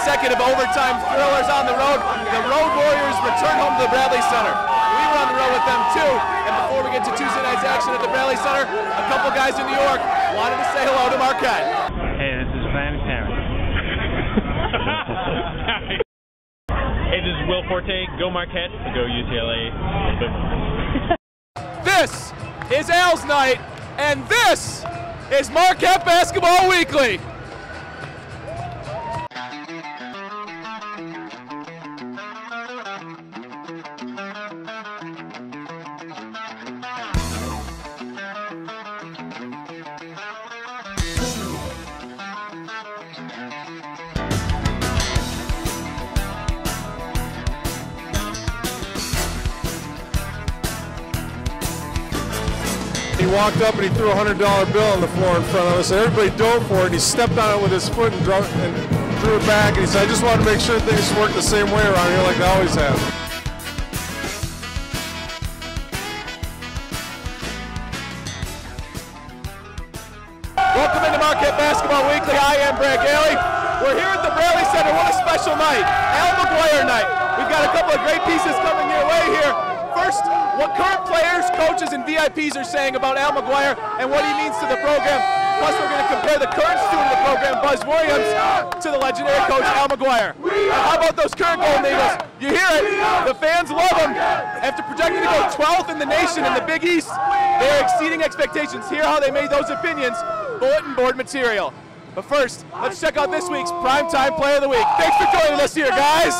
consecutive overtime thrillers on the road. The Road Warriors return home to the Bradley Center. We were on the road with them too, and before we get to Tuesday night's action at the Bradley Center, a couple guys in New York wanted to say hello to Marquette. Hey, this is Brad Galli. Hey, this is Will Forte. Go Marquette, go UCLA. This is Al's night, and this is Marquette Basketball Weekly. He walked up and he threw a $100 bill on the floor in front of us, and everybody dove for it, and he stepped on it with his foot and drew it back, and he said, I just want to make sure things work the same way around here like they always have. Welcome into Marquette Basketball Weekly. I am Brad Galli. We're here at the Bradley Center. What a special night. McGuire Night. We've got a couple of great pieces coming your way here. First, what current players, coaches, and VIPs are saying about Al McGuire and what he means to the program. Plus, we're going to compare the current student of the program, Buzz Williams, to the legendary coach, Al McGuire. How about those current Golden Eagles? You hear it. The fans love them. After projecting to go 12th in the nation in the Big East, they are exceeding expectations. Hear how they made those opinions bulletin board material. But first, let's check out this week's PrimeTime Player of the Week. Thanks for joining us here, guys.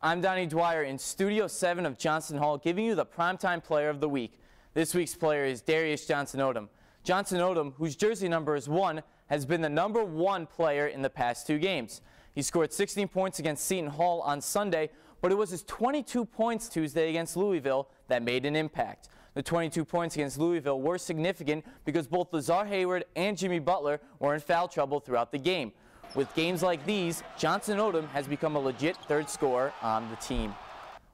I'm Donnie Dwyer in Studio 7 of Johnson Hall, giving you the Primetime Player of the Week. This week's player is Darius Johnson-Odom. Johnson-Odom, whose jersey number is 1, has been the #1 player in the past 2 games. He scored 16 points against Seton Hall on Sunday, but it was his 22 points Tuesday against Louisville that made an impact. The 22 points against Louisville were significant because both Lazar Hayward and Jimmy Butler were in foul trouble throughout the game. With games like these, Johnson-Odom has become a legit third scorer on the team.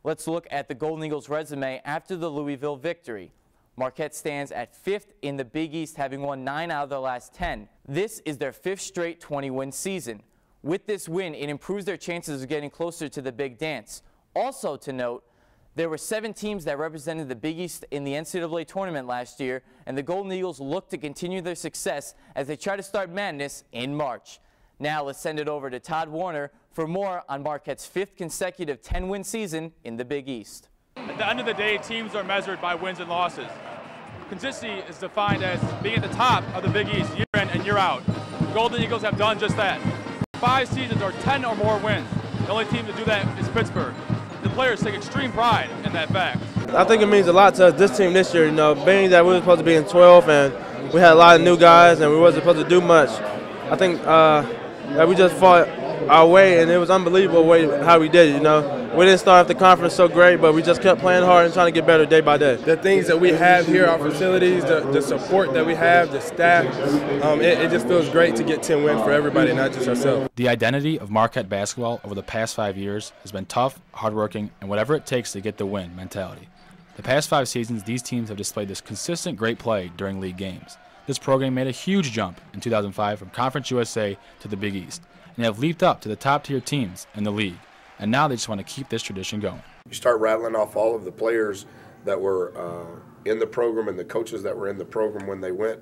Let's look at the Golden Eagles' resume after the Louisville victory. Marquette stands at 5th in the Big East, having won 9 out of their last 10. This is their 5th straight 20-win season. With this win, it improves their chances of getting closer to the Big Dance. Also to note, there were 7 teams that represented the Big East in the NCAA tournament last year, and the Golden Eagles look to continue their success as they try to start madness in March. Now let's send it over to Todd Warner for more on Marquette's 5th consecutive 10-win season in the Big East. At the end of the day, teams are measured by wins and losses. Consistency is defined as being at the top of the Big East year in and year out. The Golden Eagles have done just that. 5 seasons or 10 or more wins. The only team to do that is Pittsburgh. The players take extreme pride in that fact. I think it means a lot to us, this team this year, being that we were supposed to be in 12 and we had a lot of new guys and we wasn't supposed to do much. I think that we just fought our way, and it was unbelievable how we did it, We didn't start off the conference so great, but we just kept playing hard and trying to get better day by day. The things that we have here, our facilities, the support that we have, the staff, it just feels great to get 10 wins for everybody, not just ourselves. The identity of Marquette basketball over the past 5 years has been tough, hardworking, and whatever it takes to get the win mentality. The past 5 seasons, these teams have displayed this consistent great play during league games. This program made a huge jump in 2005 from Conference USA to the Big East, and they have leaped up to the top-tier teams in the league. And now they just want to keep this tradition going. You start rattling off all of the players that were in the program and the coaches that were in the program when they went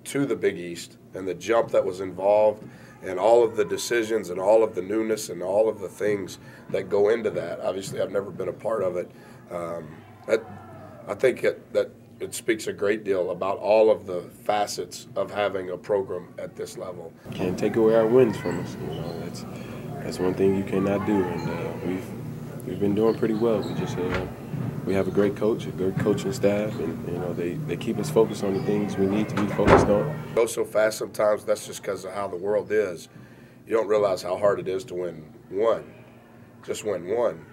to the Big East, and the jump that was involved, and all of the decisions and all of the newness and all of the things that go into that. Obviously, I've never been a part of it. I think that it speaks a great deal about all of the facets of having a program at this level. Can't take away our wins from us. That's one thing you cannot do, and we've been doing pretty well. We have a great coach, a good coaching staff, and they keep us focused on the things we need to be focused on. It goes so fast sometimes. That's just because of how the world is. You don't realize how hard it is to win one, just win one,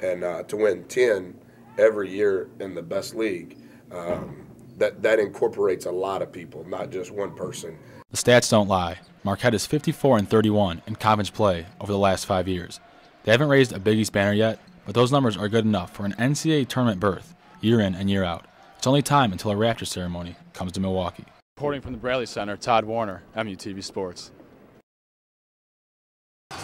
and to win 10 every year in the best league. That incorporates a lot of people, not just one person. The stats don't lie. Marquette is 54-31 in conference play over the last 5 years. They haven't raised a Big East banner yet, but those numbers are good enough for an NCAA tournament berth year in and year out. It's only time until a Raptor ceremony comes to Milwaukee. Reporting from the Bradley Center, Todd Warner, MUTV Sports.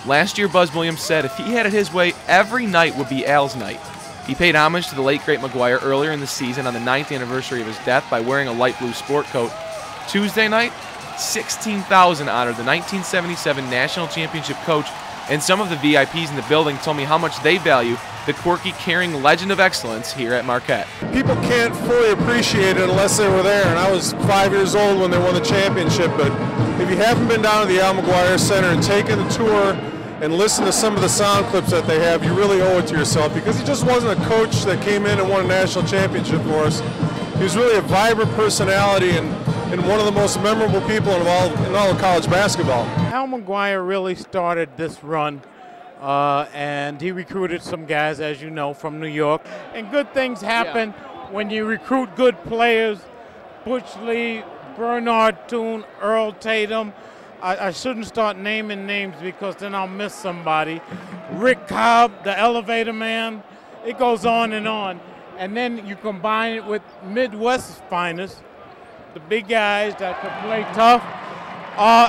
Last year, Buzz Williams said if he had it his way, every night would be Al's night. He paid homage to the late, great McGuire earlier in the season on the 9th anniversary of his death by wearing a light blue sport coat. Tuesday night, 16,000 honored the 1977 National Championship coach, and some of the VIPs in the building told me how much they value the quirky, caring legend of excellence here at Marquette. People can't fully appreciate it unless they were there, and I was 5 years old when they won the championship, but if you haven't been down to the Al McGuire Center and taken the tour and listened to some of the sound clips that they have, you really owe it to yourself, because he just wasn't a coach that came in and won a national championship for us. He was really a vibrant personality and one of the most memorable people in all of college basketball. Al McGuire really started this run, and he recruited some guys, as you know, from New York. And good things happen when you recruit good players. Butch Lee, Bernard Toon, Earl Tatum. I shouldn't start naming names because then I'll miss somebody. Rick Cobb, the elevator man. It goes on. And then you combine it with Midwest's finest, the big guys that can play tough.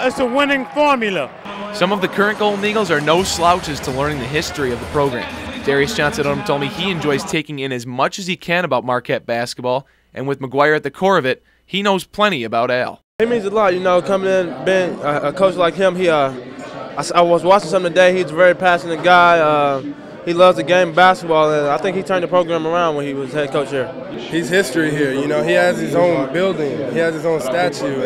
It's a winning formula. Some of the current Golden Eagles are no slouches to learning the history of the program. Darius Johnson told me he enjoys taking in as much as he can about Marquette basketball, and with McGuire at the core of it, he knows plenty about Al. It means a lot, you know, coming in, being a coach like him. I was watching something today. He's a very passionate guy. He loves the game of basketball, and I think he turned the program around when he was head coach here. He's history here, you know. He has his own building. He has his own statue,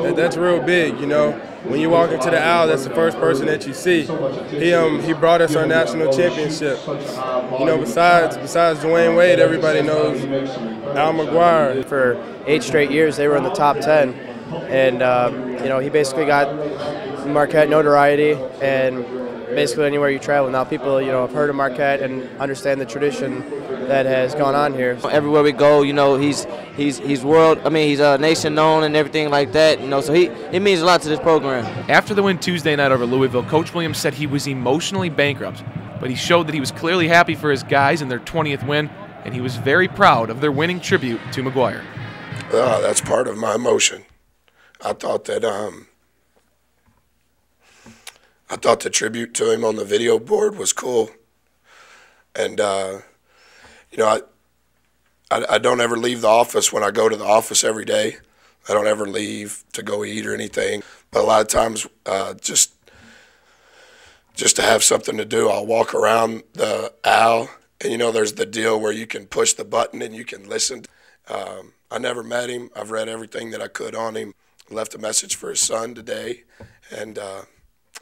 and that's real big, you know. When you walk into the Al, that's the first person that you see. He brought us our national championship. You know, besides Dwayne Wade, everybody knows Al McGuire. For 8 straight years, they were in the top 10, and you know, he basically got Marquette notoriety, and basically anywhere you travel now, people, you know, have heard of Marquette and understand the tradition that has gone on here. Everywhere we go, you know, he's world. I mean, he's nation known and everything like that. You know, so it means a lot to this program. After the win Tuesday night over Louisville, Coach Williams said he was emotionally bankrupt, but he showed that he was clearly happy for his guys in their 20th win, and he was very proud of their winning tribute to McGuire. That's part of my emotion. I thought the tribute to him on the video board was cool. And, you know, I don't ever leave the office. When I go to the office every day, I don't ever leave to go eat or anything. But a lot of times, just to have something to do, I'll walk around the Al. And, you know, there's the deal where you can push the button and you can listen. I never met him. I've read everything that I could on him. Left a message for his son today. And,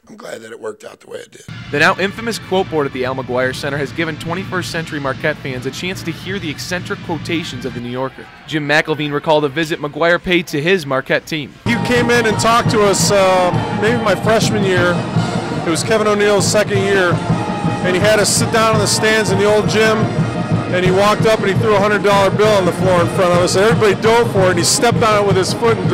I'm glad that it worked out the way it did. The now infamous quote board at the Al McGuire Center has given 21st century Marquette fans a chance to hear the eccentric quotations of the New Yorker. Jim McElveen recalled a visit McGuire paid to his Marquette team. He came in and talked to us maybe my freshman year. It was Kevin O'Neal's second year, and he had us sit down in the stands in the old gym, and he walked up and he threw a $100 bill on the floor in front of us. Everybody dove for it, and he stepped on it with his foot and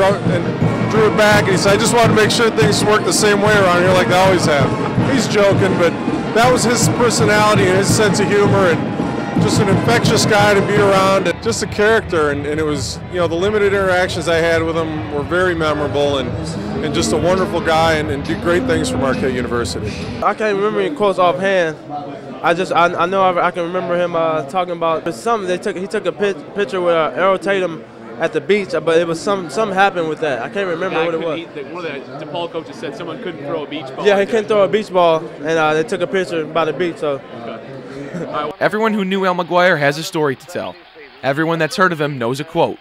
drew it back, and he said, I just wanted to make sure things work the same way around here like they always have. He's joking, but that was his personality and his sense of humor, and just an infectious guy to be around, and just a character, and it was, you know, the limited interactions I had with him were very memorable, and just a wonderful guy, and did great things for Marquette University. I can't remember any quotes offhand. I know I can remember him talking about something. He took a picture with Earl Tatum at the beach, but it was something happened with that. I can't remember what it was. One of the DePaul coaches said someone couldn't throw a beach ball. Yeah, he couldn't throw a beach ball, and they took a picture by the beach. So. Okay. Everyone who knew Al McGuire has a story to tell. Everyone that's heard of him knows a quote.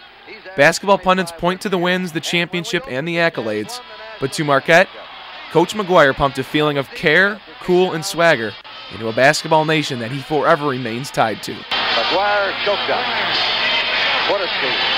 Basketball pundits point to the wins, the championship, and the accolades, but to Marquette, Coach McGuire pumped a feeling of care, cool, and swagger into a basketball nation that he forever remains tied to. McGuire choked up. What a skate.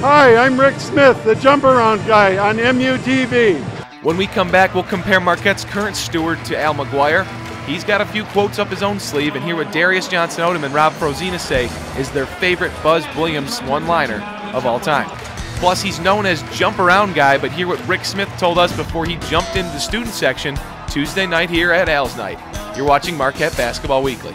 Hi, I'm Rick Smith, the jump around guy on MUTV. When we come back, we'll compare Marquette's current steward to Al McGuire. He's got a few quotes up his own sleeve, and hear what Darius Johnson-Odom and Rob Frozina say is their favorite Buzz Williams one-liner of all time. Plus, he's known as jump around guy, but hear what Rick Smith told us before he jumped into the student section Tuesday night here at Al's Night. You're watching Marquette Basketball Weekly.